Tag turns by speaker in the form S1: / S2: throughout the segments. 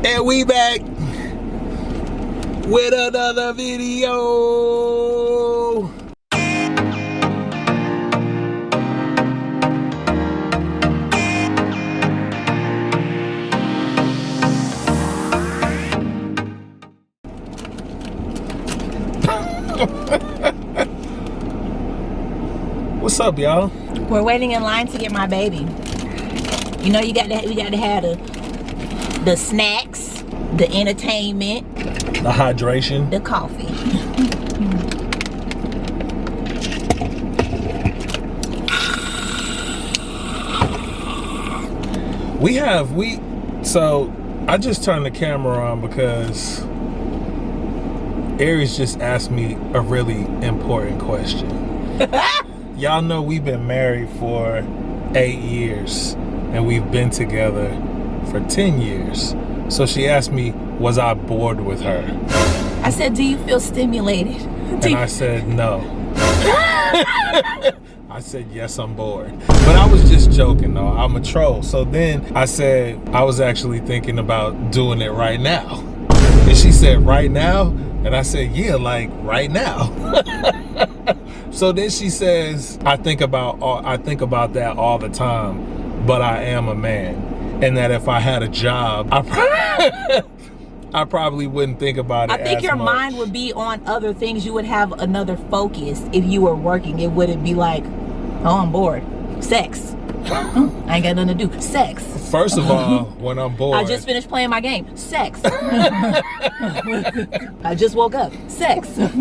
S1: And we back with another video. What's up, y'all?
S2: We're waiting in line to get my baby. You know, we got to have the snacks, the entertainment,
S1: The hydration.
S2: the coffee.
S1: So I just turned the camera on because Aries just asked me a really important question. Y'all know we've been married for 8 years and we've been together for 10 years. So she asked me, was I bored with her?
S2: I said, do you feel stimulated?
S1: And I said, no. I said, yes, I'm bored. But I was just joking, though. I'm a troll. So then I said, I was actually thinking about doing it right now. And she said, right now? And I said, yeah, like right now. So then she says, I think about that all the time, but I am a man. And that if I had a job, I probably wouldn't think about it
S2: I think
S1: as
S2: your
S1: much.
S2: mind would be on other things. You would have another focus if you were working. It wouldn't be like, oh, I'm bored. Sex. I ain't got nothing to do. Sex.
S1: First of all, when I'm bored,
S2: I just finished playing my game. Sex. I just woke up. Sex.
S1: oh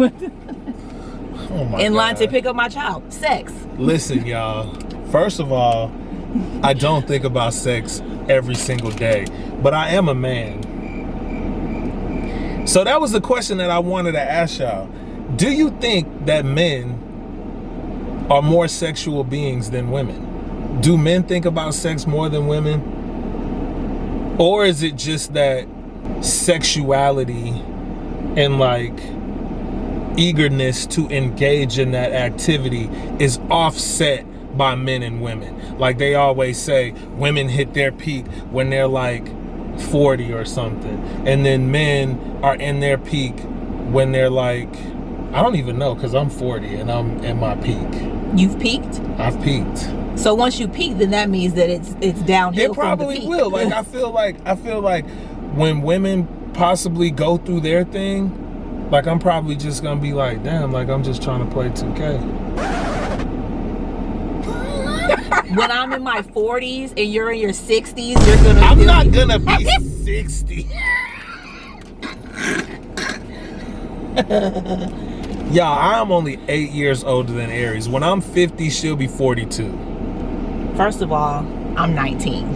S1: my
S2: In line to
S1: God.
S2: pick up my child. Sex.
S1: Listen, y'all. First of all, I don't think about sex every single day, but I am a man. So that was the question that I wanted to ask y'all. Do you think that men are more sexual beings than women? Do men think about sex more than women? Or is it just that sexuality and like eagerness to engage in that activity is offset by men and women? Like they always say, women hit their peak when they're like 40 or something, and then men are in their peak when they're like, I don't even know, because I'm 40 and I'm in my peak.
S2: You've peaked?
S1: I've peaked.
S2: So once you peak, then that means that it's downhill.
S1: It probably
S2: from the peak.
S1: will. Like I feel like when women possibly go through their thing, like I'm probably just gonna be like, damn, like I'm just trying to play 2K.
S2: When I'm in my 40s and you're in your 60s, you're gonna.
S1: I'm not gonna be 60. Yeah, I'm only 8 years older than Aries. When I'm 50, she'll be 42.
S2: First of all, I'm 19.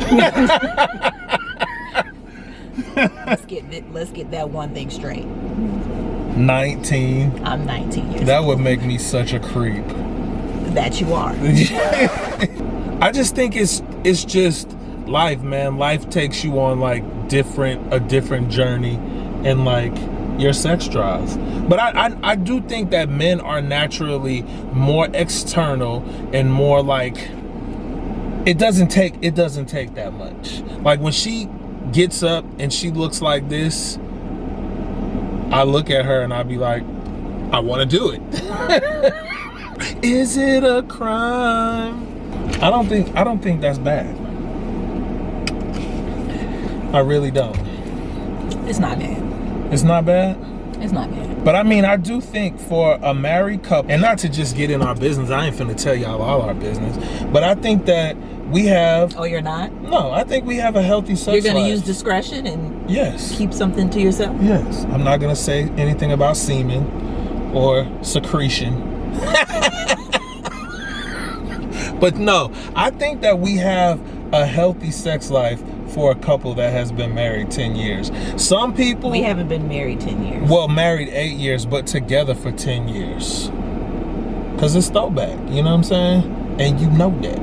S2: Let's get that one thing straight.
S1: 19.
S2: I'm 19 years
S1: That
S2: old.
S1: would make me such a creep.
S2: That you are.
S1: I just think it's just life, man. Life takes you on like a different journey in like your sex drive. But I do think that men are naturally more external and more like it doesn't take that much. Like when she gets up and she looks like this, I look at her and I be like, I want to do it. Is it a crime? I don't think that's bad. I really don't.
S2: It's not bad.
S1: It's not bad?
S2: It's not bad.
S1: But I mean, I do think for a married couple, and not to just get in our business, I ain't finna tell y'all all our business, but I think that we have...
S2: Oh, you're not?
S1: No, I think we have a healthy sex
S2: You're gonna
S1: life.
S2: use discretion and
S1: Yes.
S2: keep something to yourself?
S1: Yes. I'm not gonna say anything about semen or secretion. But no, I think that we have a healthy sex life for a couple that has been married 10 years. Some people...
S2: We haven't been married 10 years.
S1: Well, married 8 years, but together for 10 years. Because it's throwback, you know what I'm saying? And you know that.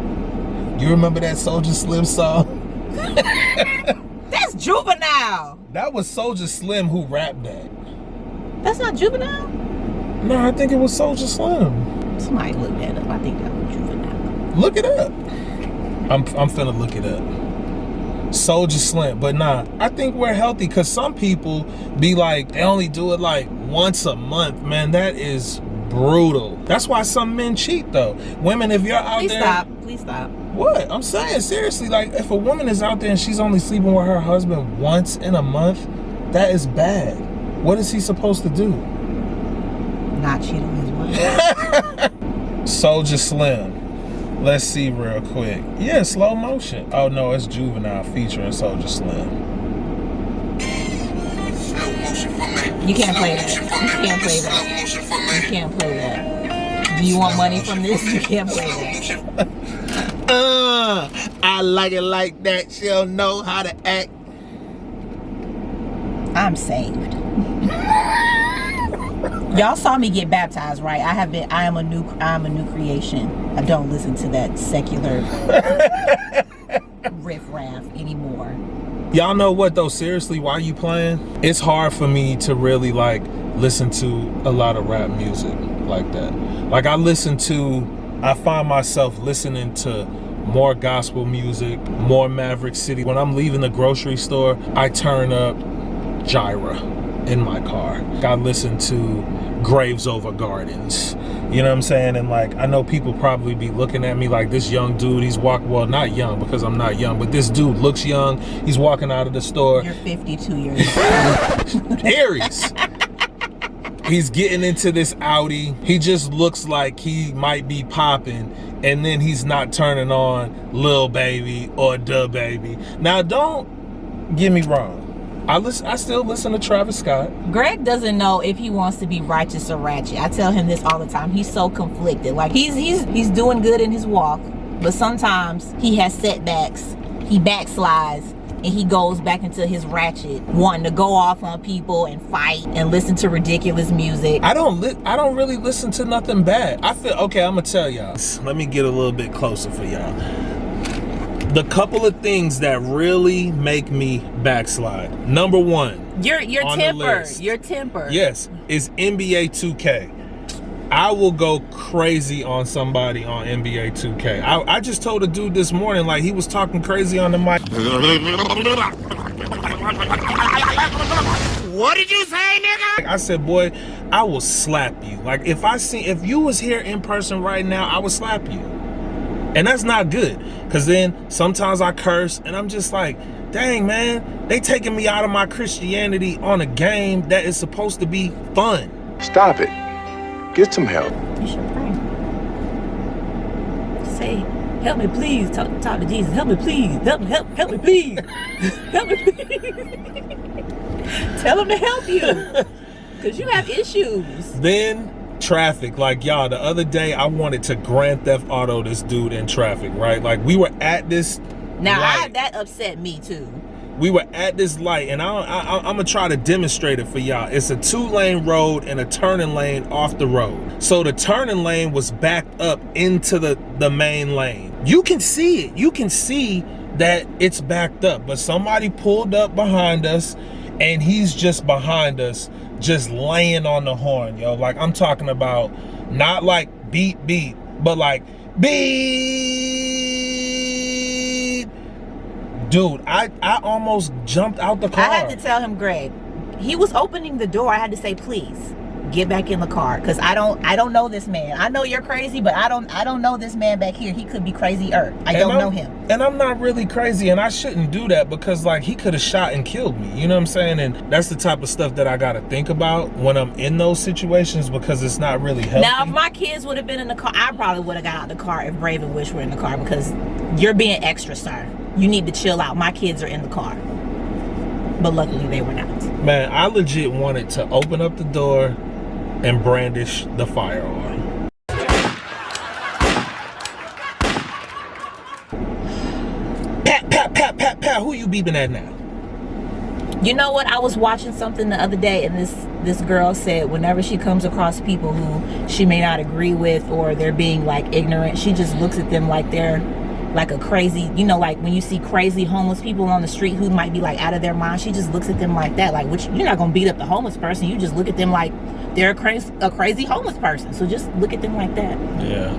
S1: You remember that Soulja Slim song?
S2: That's Juvenile.
S1: That was Soulja Slim who rapped that.
S2: That's not Juvenile?
S1: No, I think it was Soulja Slim.
S2: Somebody look that up. I think that was Juvenile.
S1: Look it up. I'm finna look it up. Soulja Slim. But nah, I think we're healthy, because some people be like, they only do it like once a month. Man, that is brutal. That's why some men cheat though. Women, if you're out there.
S2: Please stop.
S1: What? I'm saying, seriously, like, if a woman is out there and she's only sleeping with her husband once in a month, that is bad. What is he supposed to do?
S2: Not cheat on his wife.
S1: Soulja Slim. Let's see real quick. Yeah, Slow Motion. Oh no, it's Juvenile featuring Soulja Slim.
S2: You can't play that. You can't play that. You can't play that. Do you want money from this? You can't play that.
S1: I like it like that. She'll know how to act.
S2: I'm saved. Y'all saw me get baptized, right? I am a new creation. I don't listen to that secular riff-raff anymore.
S1: Y'all know what though, seriously, while you playing, it's hard for me to really like listen to a lot of rap music like that. Like I find myself listening to more gospel music, more Maverick City. When I'm leaving the grocery store, I turn up Gyra in my car. I listen to Graves Over Gardens. You know what I'm saying? And like, I know people probably be looking at me like, this young dude, he's walking, well, not young because I'm not young, but this dude looks young. He's walking out of the store.
S2: You're 52 years old.
S1: Aries. He's getting into this Audi. He just looks like he might be popping, and then he's not turning on Lil Baby or Da Baby. Now, don't get me wrong. I still listen to Travis Scott.
S2: Greg doesn't know if he wants to be righteous or ratchet. I tell him this all the time. He's so conflicted. Like he's doing good in his walk, but sometimes he has setbacks. He backslides. And he goes back into his ratchet, wanting to go off on people and fight and listen to ridiculous music.
S1: I don't really listen to nothing bad. I feel, okay, I'm gonna tell y'all. Let me get a little bit closer for y'all. The couple of things that really make me backslide. Number one,
S2: your temper. Your temper.
S1: Yes, is NBA 2K. I will go crazy on somebody on NBA 2K. I just told a dude this morning, like, he was talking crazy on the mic. What did you say, nigga? I said, boy, I will slap you. Like, if you was here in person right now, I would slap you. And that's not good. Because then sometimes I curse and I'm just like, dang, man, they taking me out of my Christianity on a game that is supposed to be fun.
S3: Stop it. Get some help.
S2: You should pray. Say, help me please. Talk to Jesus. Help me please. Help me please. Help me please. Tell him to help you. Because you have issues.
S1: Then traffic. Like, y'all, the other day I wanted to Grand Theft Auto this dude in traffic, right? Like, we were at this light.
S2: That upset me too.
S1: We were at this light, and I'm gonna try to demonstrate it for y'all. It's a 2-lane road and a turning lane off the road. So the turning lane was backed up into the main lane. You can see it. You can see that it's backed up, but somebody pulled up behind us, and he's just behind us, just laying on the horn, yo. Like, I'm talking about not like beep, beep, but like beep. Dude, I almost jumped out the car.
S2: I had to tell him, Greg, he was opening the door. I had to say, please get back in the car, because I don't know this man. I know you're crazy, but I don't know this man back here. He could be crazier. I don't know him.
S1: And I'm not really crazy, and I shouldn't do that, because like, he could have shot and killed me. You know what I'm saying? And that's the type of stuff that I gotta think about when I'm in those situations, because it's not really healthy.
S2: Now, if my kids would have been in the car, I probably would have got out of the car if Brave and Wish were in the car, because you're being extra, sir. You need to chill out. My kids are in the car. But luckily they were not.
S1: Man, I legit wanted to open up the door and brandish the firearm. Pat, pat, pat, pat, pat. Who you beeping at now?
S2: You know what? I was watching something the other day, and this girl said whenever she comes across people who she may not agree with, or they're being like ignorant, she just looks at them like they're like a crazy, you know, like when you see crazy homeless people on the street who might be like out of their mind, she just looks at them like that. Like, which, you're not gonna beat up the homeless person. You just look at them like they're a crazy homeless person. So just look at them like that.
S1: Yeah.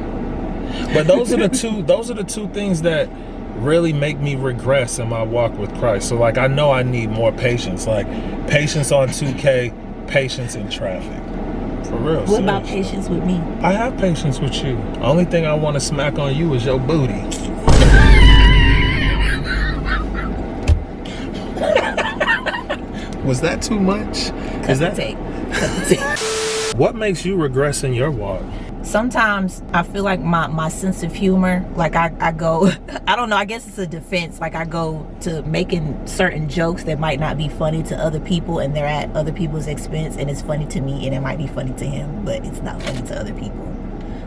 S1: But those are the two things that really make me regress in my walk with Christ. So like I know I need more patience, like patience on 2K, patience in traffic. For real.
S2: What about
S1: seriously.
S2: patience with me?
S1: I have patience with you. Only thing I want to smack on you is your booty. Was that too much?
S2: Cut the tape.
S1: What makes you regress in your walk?
S2: Sometimes I feel like my sense of humor, like I go, I don't know, I guess it's a defense. Like I go to making certain jokes that might not be funny to other people, and they're at other people's expense, and it's funny to me, and it might be funny to him, but it's not funny to other people.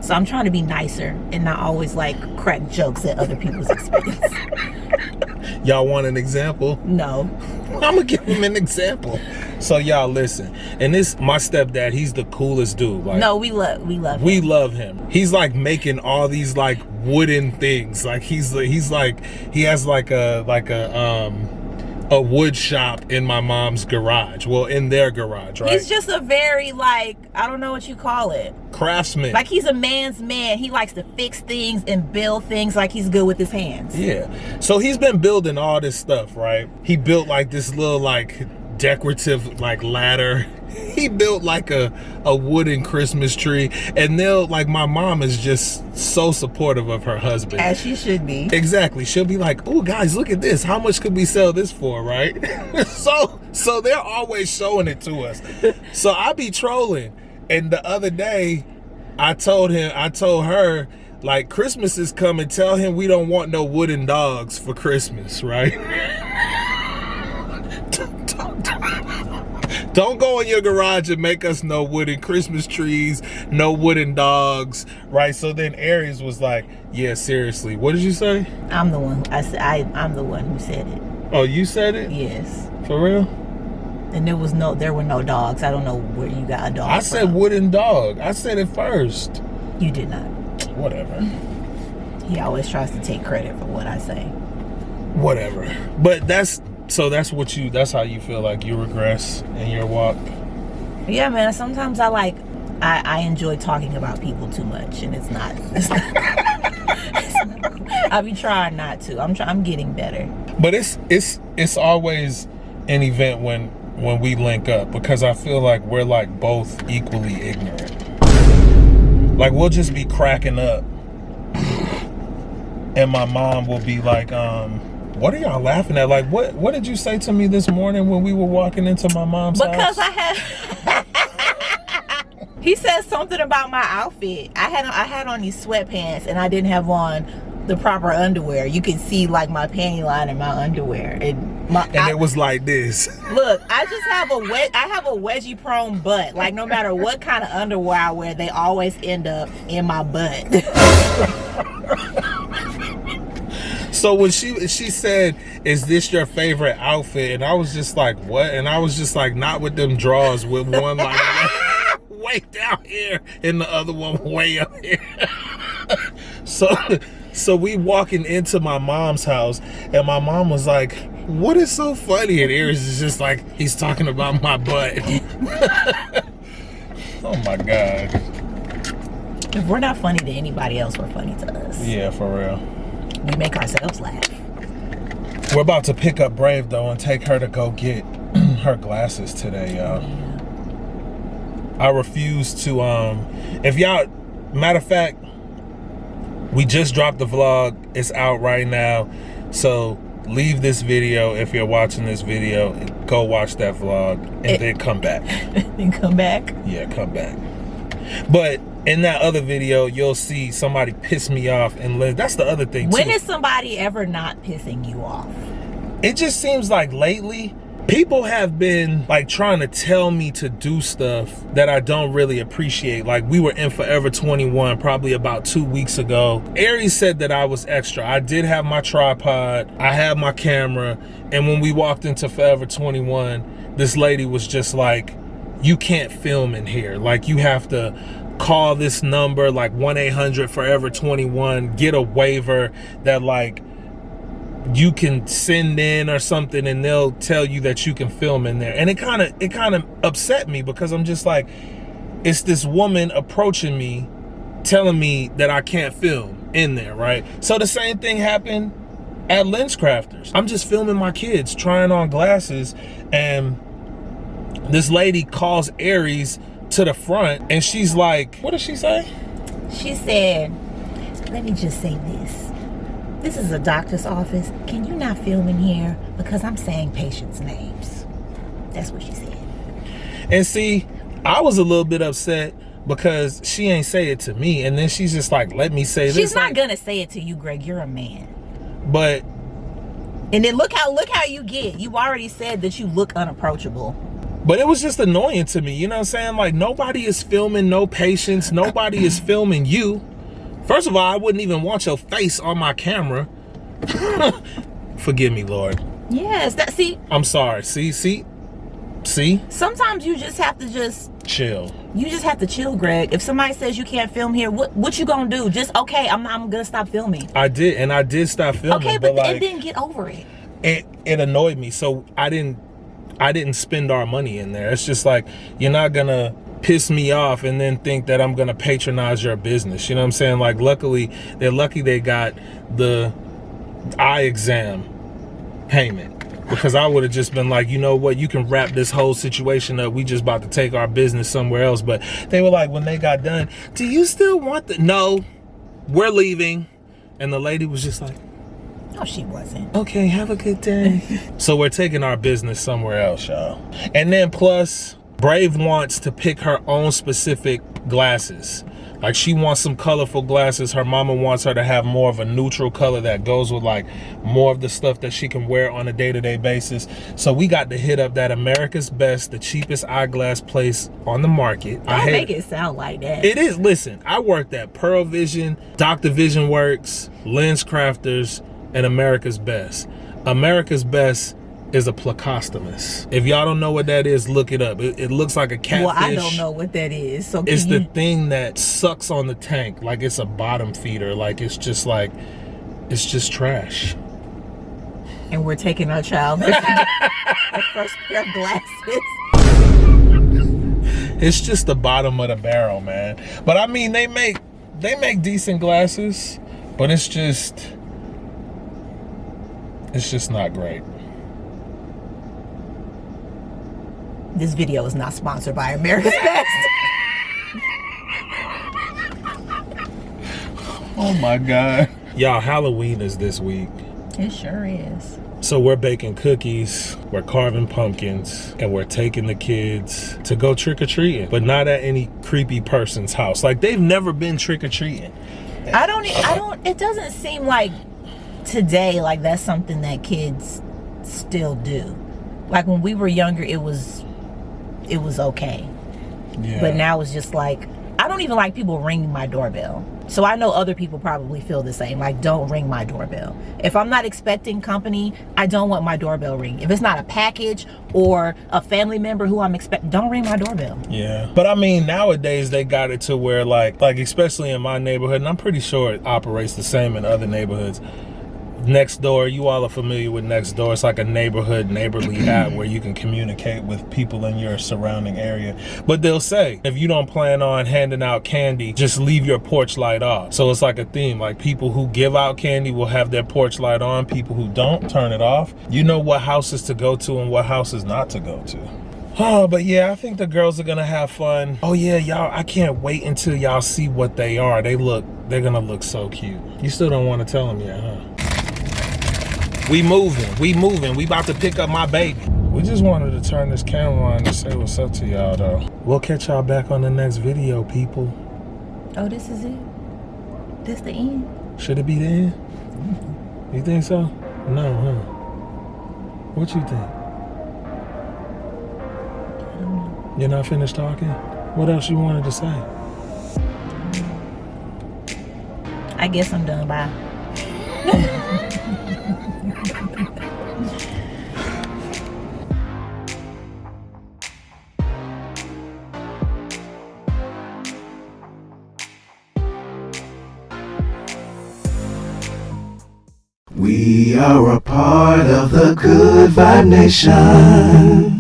S2: So I'm trying to be nicer and not always like crack jokes at other people's expense.
S1: Y'all want an example?
S2: No.
S1: I'm gonna give him an example. So y'all listen, and this my stepdad, he's the coolest dude. Like,
S2: No, we love him.
S1: we love him. He's like making all these like wooden things. Like he's like he has like a wood shop in my mom's garage. Well, in their garage, right?
S2: He's just a very like, I don't know what you call it.
S1: Craftsman.
S2: Like he's a man's man. He likes to fix things and build things, like he's good with his hands.
S1: Yeah. So he's been building all this stuff, right? He built like this little like decorative like ladder. He built like a wooden Christmas tree, and they'll like, my mom is just so supportive of her husband.
S2: As she should be.
S1: Exactly. She'll be like, oh guys, look at this. How much could we sell this for, right? so they're always showing it to us. So I be trolling. And the other day, I told her, like, Christmas is coming. Tell him we don't want no wooden dogs for Christmas, right? Don't go in your garage and make us no wooden Christmas trees, no wooden dogs, right? So then Aries was like, yeah, seriously. What did you say?
S2: I'm the one. I'm the one who said it.
S1: Oh, you said it?
S2: Yes.
S1: For real?
S2: And there were no dogs. I don't know where you got a dog
S1: I said
S2: from.
S1: wooden dog. I said it first.
S2: You did not.
S1: Whatever.
S2: He always tries to take credit for what I say.
S1: Whatever. But that's how you feel like you regress in your walk.
S2: Yeah, man. Sometimes I enjoy talking about people too much, and it's not cool. I be trying not to. I'm getting better.
S1: But it's always an event when we link up, because I feel like we're like both equally ignorant. Like we'll just be cracking up, and my mom will be like, what are y'all laughing at? Like, what did you say to me this morning when we were walking into my mom's house?
S2: Because I had he said something about my outfit. I had on these sweatpants, and I didn't have on the proper underwear. You can see like my panty line and my underwear, and
S1: it was like this.
S2: Look, I just have I have a wedgie prone butt. Like no matter what kind of underwear I wear, they always end up in my butt.
S1: So when she said, is this your favorite outfit? And I was just like, what? And I was just like, not with them drawers, with one like way down here and the other one way up here. So we walking into my mom's house, and my mom was like, what is so funny? And Aries is just like, he's talking about my butt. Oh my God.
S2: If we're not funny to anybody else, we're funny to us.
S1: Yeah, for real.
S2: We make ourselves laugh.
S1: We're about to pick up Brave though and take her to go get her glasses today, y'all.
S2: Yeah.
S1: I refuse to if y'all, matter of fact, we just dropped the vlog. It's out right now. So leave this video if you're watching this video and go watch that vlog and then come back.
S2: Then come back.
S1: Yeah, come back. But in that other video, you'll see somebody piss me off, and that's the other thing too.
S2: When is somebody ever not pissing you off?
S1: It just seems like lately people have been like trying to tell me to do stuff that I don't really appreciate. Like we were in Forever 21 probably about 2 weeks ago. Aries said that I was extra. I did have my tripod, I had my camera, and when we walked into Forever 21, this lady was just like, you can't film in here. Like you have to call this number, like 1-800-FOREVER21, get a waiver that like you can send in or something, and they'll tell you that you can film in there. And it kind of upset me, because I'm just like, it's this woman approaching me telling me that I can't film in there, right? So the same thing happened at LensCrafters. I'm just filming my kids trying on glasses, and this lady calls Aries to the front, and she's like, what did she say?
S2: She said, let me just say this. This is a doctor's office. Can you not film in here? Because I'm saying patients' names. That's what she said.
S1: And see, I was a little bit upset because she ain't say it to me, and then she's just like, let me say this.
S2: She's not gonna say it to you, Greg. You're a man.
S1: But
S2: and then look how you get. You already said that you look unapproachable.
S1: But it was just annoying to me, you know what I'm saying? Like, nobody is filming no patients. Nobody is filming you. First of all, I wouldn't even want your face on my camera. Forgive me, Lord.
S2: Yes, see.
S1: I'm sorry. See?
S2: Sometimes you just have to
S1: chill.
S2: You just have to chill, Greg. If somebody says you can't film here, what you gonna do? Just, okay, I'm gonna stop filming.
S1: I did stop filming.
S2: Okay, but
S1: like,
S2: it didn't get over it.
S1: It annoyed me, so I didn't spend our money in there. It's just like, you're not gonna piss me off and then think that I'm gonna patronize your business. You know what I'm saying? Like, they're lucky they got the eye exam payment, because I would have just been like, you know what, you can wrap this whole situation up. We just about to take our business somewhere else. But they were like, when they got done, do you still want the, no, we're leaving. And the lady was just like,
S2: no, she wasn't.
S1: Okay, have a good day. So we're taking our business somewhere else, y'all. And then plus, Brave wants to pick her own specific glasses. Like, she wants some colorful glasses. Her mama wants her to have more of a neutral color that goes with like more of the stuff that she can wear on a day-to-day basis. So we got to hit up that America's Best, the cheapest eyeglass place on the market.
S2: Don't make it sound like that.
S1: It is. Listen, I worked at Pearl Vision, Dr. Vision Works, LensCrafters, and America's Best. America's Best is a plecostomus. If y'all don't know what that is, look it up. It looks like a catfish.
S2: Well, I don't know what that is. So
S1: it's the thing that sucks on the tank, like it's a bottom feeder. Like, it's just trash.
S2: And we're taking our child the first pair of glasses.
S1: It's just the bottom of the barrel, man. But I mean, they make decent glasses, but it's just not great.
S2: This video is not sponsored by America's Best.
S1: Oh my God. Y'all, Halloween is this week.
S2: It sure is.
S1: So we're baking cookies, we're carving pumpkins, and we're taking the kids to go trick-or-treating, but not at any creepy person's house. Like, they've never been trick-or-treating.
S2: It doesn't seem like today, like, that's something that kids still do. Like, when we were younger, it was okay. Yeah. But now it's just like, I don't even like people ringing my doorbell. So I know other people probably feel the same. Like, don't ring my doorbell. If I'm not expecting company, I don't want my doorbell ring. If it's not a package or a family member who I'm expecting, don't ring my doorbell.
S1: Yeah. But I mean, nowadays they got it to where like especially in my neighborhood, and I'm pretty sure it operates the same in other neighborhoods. Nextdoor, you all are familiar with Nextdoor. It's like a neighborly app where you can communicate with people in your surrounding area. But they'll say, if you don't plan on handing out candy, just leave your porch light off. So it's like a theme. Like, people who give out candy will have their porch light on. People who don't, turn it off. You know what houses to go to and what houses not to go to. Oh, but yeah, I think the girls are gonna have fun. Oh yeah, y'all, I can't wait until y'all see what they are. They're gonna look so cute. You still don't want to tell them yet, huh? We moving. We about to pick up my baby. We just wanted to turn this camera on to say what's up to y'all, though. We'll catch y'all back on the next video, people.
S2: Oh, this is it? This the end?
S1: Should it be the end? Mm-hmm. You think so? No, huh? What you think?
S2: I don't know.
S1: You're not finished talking? What else you wanted to say?
S2: I guess I'm done. Bye.
S4: We are a part of the Good Vibe Nation.